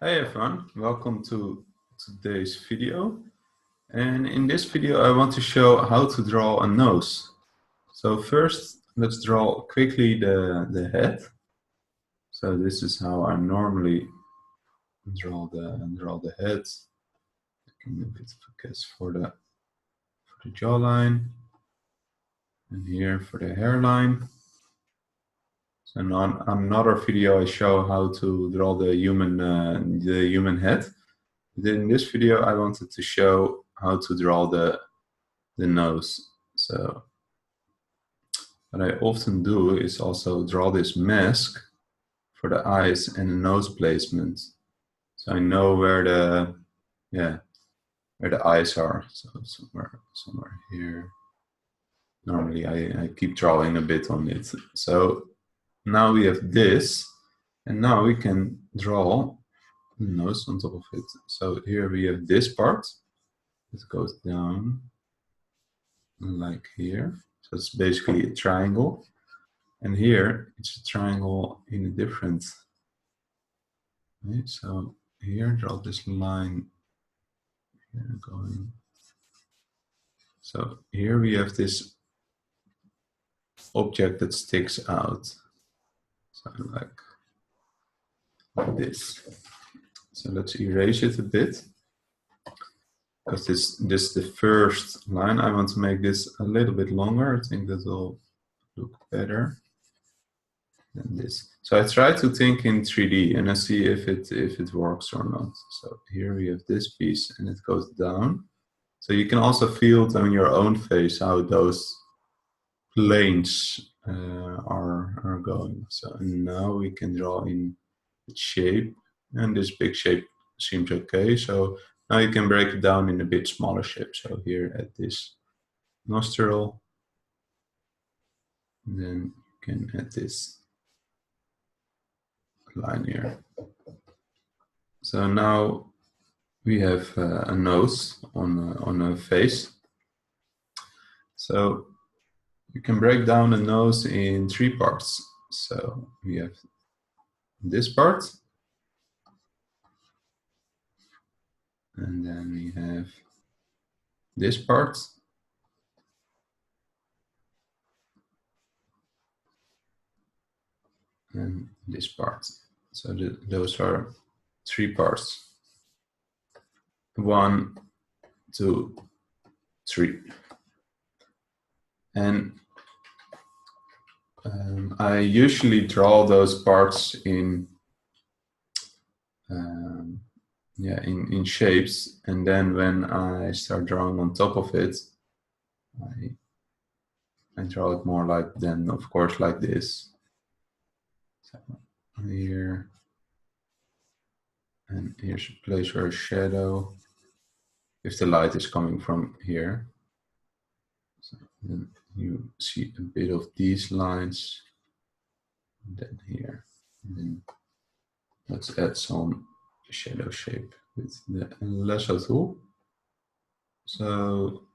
Hey everyone, welcome to today's video. And in this video I want to show how to draw a nose. So first let's draw quickly the head. So this is how I normally draw the head. I can do a bit of a guess for the jawline. And here for the hairline. So in another video I show how to draw the human head. In this video, I wanted to show how to draw the nose. So what I often do is also draw this mask for the eyes and the nose placement. So I know where the eyes are. So somewhere here. Normally I keep drawing a bit on it. So now we have this, and now we can draw the nose on top of it. So here we have this part. It goes down like here. So it's basically a triangle. And here it's a triangle in a different way. So here, draw this line here going. So here we have this object that sticks out. So like this. So let's erase it a bit. Because this is the first line. I want to make this a little bit longer. I think that will look better than this. So I try to think in 3D and I see if it works or not. So here we have this piece and it goes down. So you can also feel it on your own face how those planes are going. So now we can draw in the shape, and this big shape seems okay. So now you can break it down in a bit smaller shape. So here at this nostril, then you can add this line here. So now we have a nose on a face. So you can break down a nose in 3 parts. So we have this part, and then we have this part, and this part. So those are 3 parts. 1, 2, 3. And I usually draw those parts in shapes, and then when I start drawing on top of it, I draw it more like, then of course like this. So here, and here's a place where a shadow, if the light is coming from here. So then you see a bit of these lines, and then here. And then let's add some shadow shape with the lasso tool. So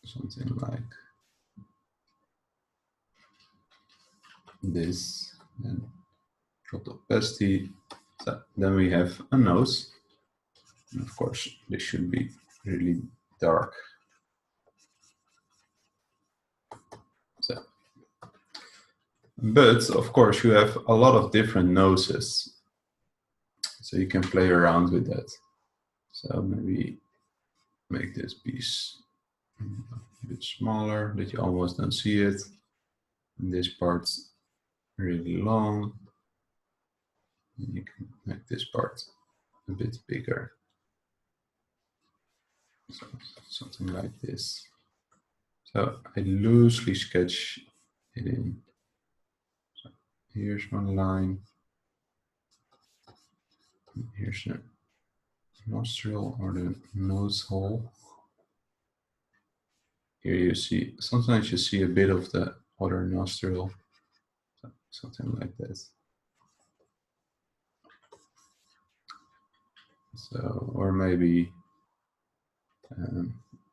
something like this, and drop the opacity. So then we have a nose. And of course, this should be really dark. So, but of course, you have a lot of different noses. So you can play around with that. So maybe make this piece a bit smaller, that you almost don't see it. And this part's really long. And you can make this part a bit bigger. So something like this. So I loosely sketch it in. So here's one line. Here's the nostril or the nose hole. Here you see, sometimes you see a bit of the other nostril. So something like that. So, or maybe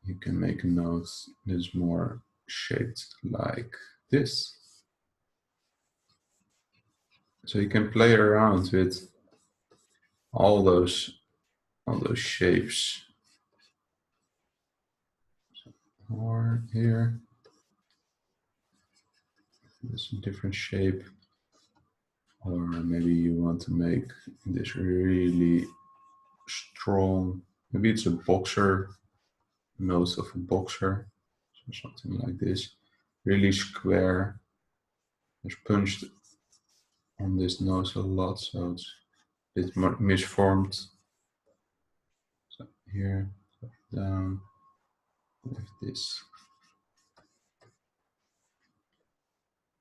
you can make a nose that's more shaped like this. So you can play around with all those shapes. Or here, there's a different shape. Or maybe you want to make this really strong. Maybe it's a boxer, nose of a boxer, so something like this. Really square. It's punched on this nose a lot, so it's a bit more misformed. So here, down, with this.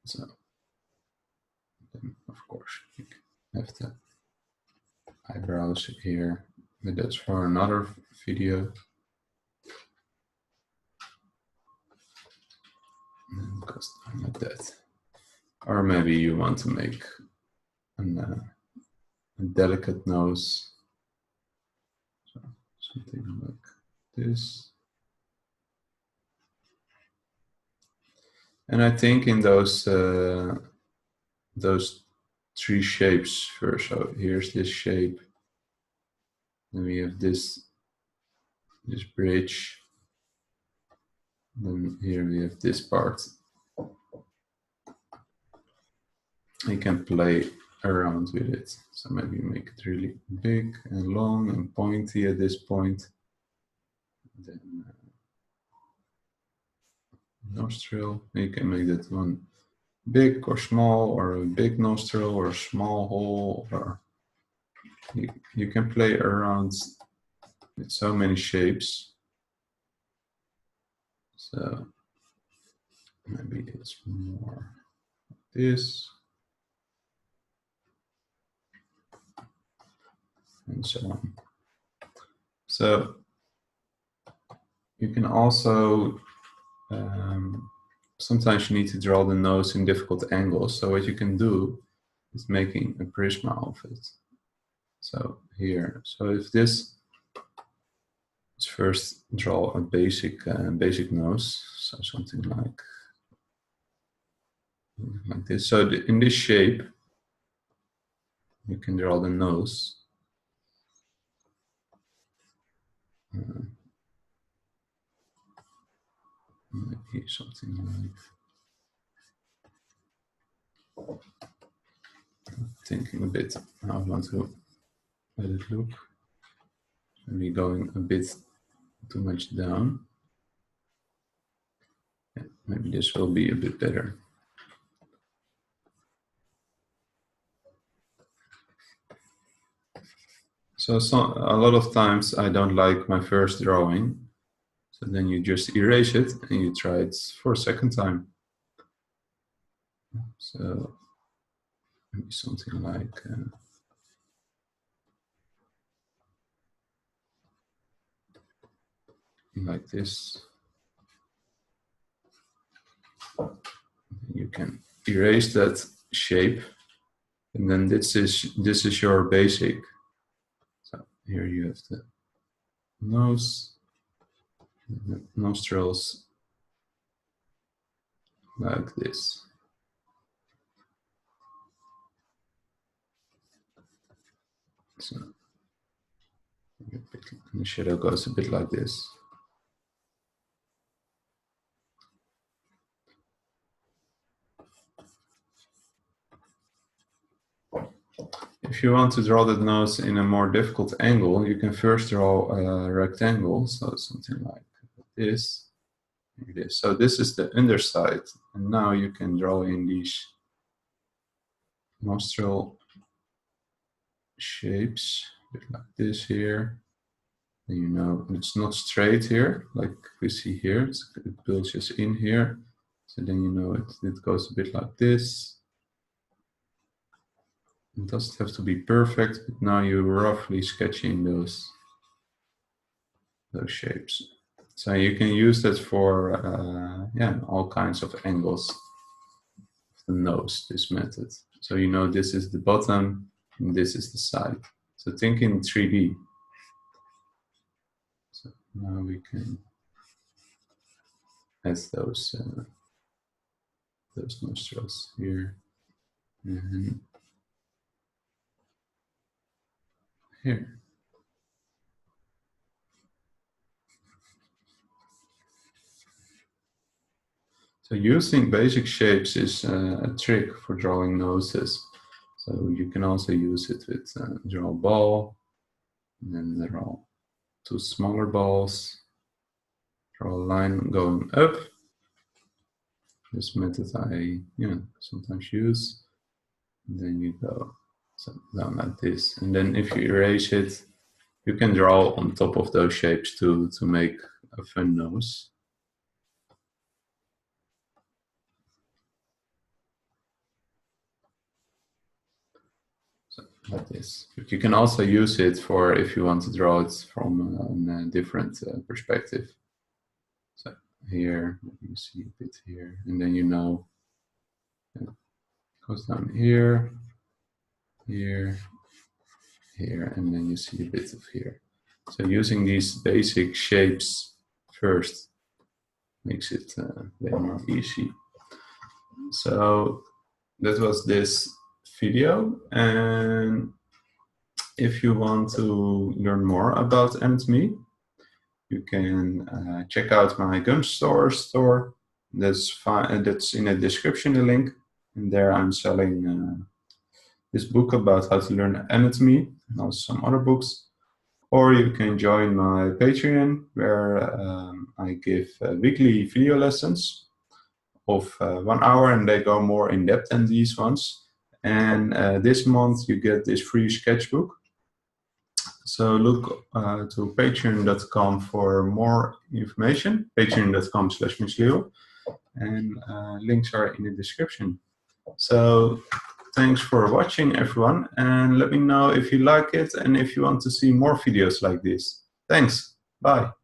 So then, of course, you have the eyebrows here, but that's for another video. Because I'm like that. Or maybe you want to make a delicate nose. So something like this. And I think in those three shapes first. So here's this shape. Then we have this bridge. Then here we have this part. You can play around with it. So maybe make it really big and long and pointy at this point. Then nostril. You can make that one big or small, or a big nostril or a small hole, or you can play around with so many shapes. So maybe it's more like this, and so on. So you can also sometimes you need to draw the nose in difficult angles. So what you can do is making a prisma of it. So here, so if this, let's first draw a basic nose. So something like this. So in this shape, you can draw the nose. Maybe something like, thinking a bit how I want to let it look. Maybe going a bit too much down. Yeah, maybe this will be a bit better. So a lot of times I don't like my first drawing. So then you just erase it and you try it for a second time. So maybe something like this. You can erase that shape, and then this is your basic. So here you have the nose, the nostrils, like this. So the shadow goes a bit like this. If you want to draw the nose in a more difficult angle, you can first draw a rectangle, so something like this. So this is the underside, and now you can draw in these nostril shapes, a bit like this here. And you know it's not straight here, like we see here. It bulges in here, so then you know it goes a bit like this. It doesn't have to be perfect, but now you're roughly sketching those shapes. So you can use that for all kinds of angles of the nose, this method. So you know this is the bottom and this is the side. So think in 3D. So now we can add those nostrils here. And here. So using basic shapes is a trick for drawing noses. So you can also use it with draw a ball, and then draw two smaller balls, draw a line going up. This method I sometimes use. And then you go down like this. And then if you erase it, you can draw on top of those shapes to make a fun nose. So like this. But you can also use it for if you want to draw it from a different perspective. So here, you see a bit here, and then it goes down here, here, here, and then you see a bit of here. So using these basic shapes first makes it way more easy. So that was this video, and if you want to learn more about anatomy, you can check out my Gunstore store. That's in the description, the link, and there I'm selling this book about how to learn anatomy and also some other books. Or you can join my Patreon, where I give weekly video lessons of 1 hour, and they go more in depth than these ones. And this month you get this free sketchbook. So look to patreon.com for more information, patreon.com/MichLeo, and links are in the description. So thanks for watching, everyone, and let me know if you like it and if you want to see more videos like this. Thanks. Bye.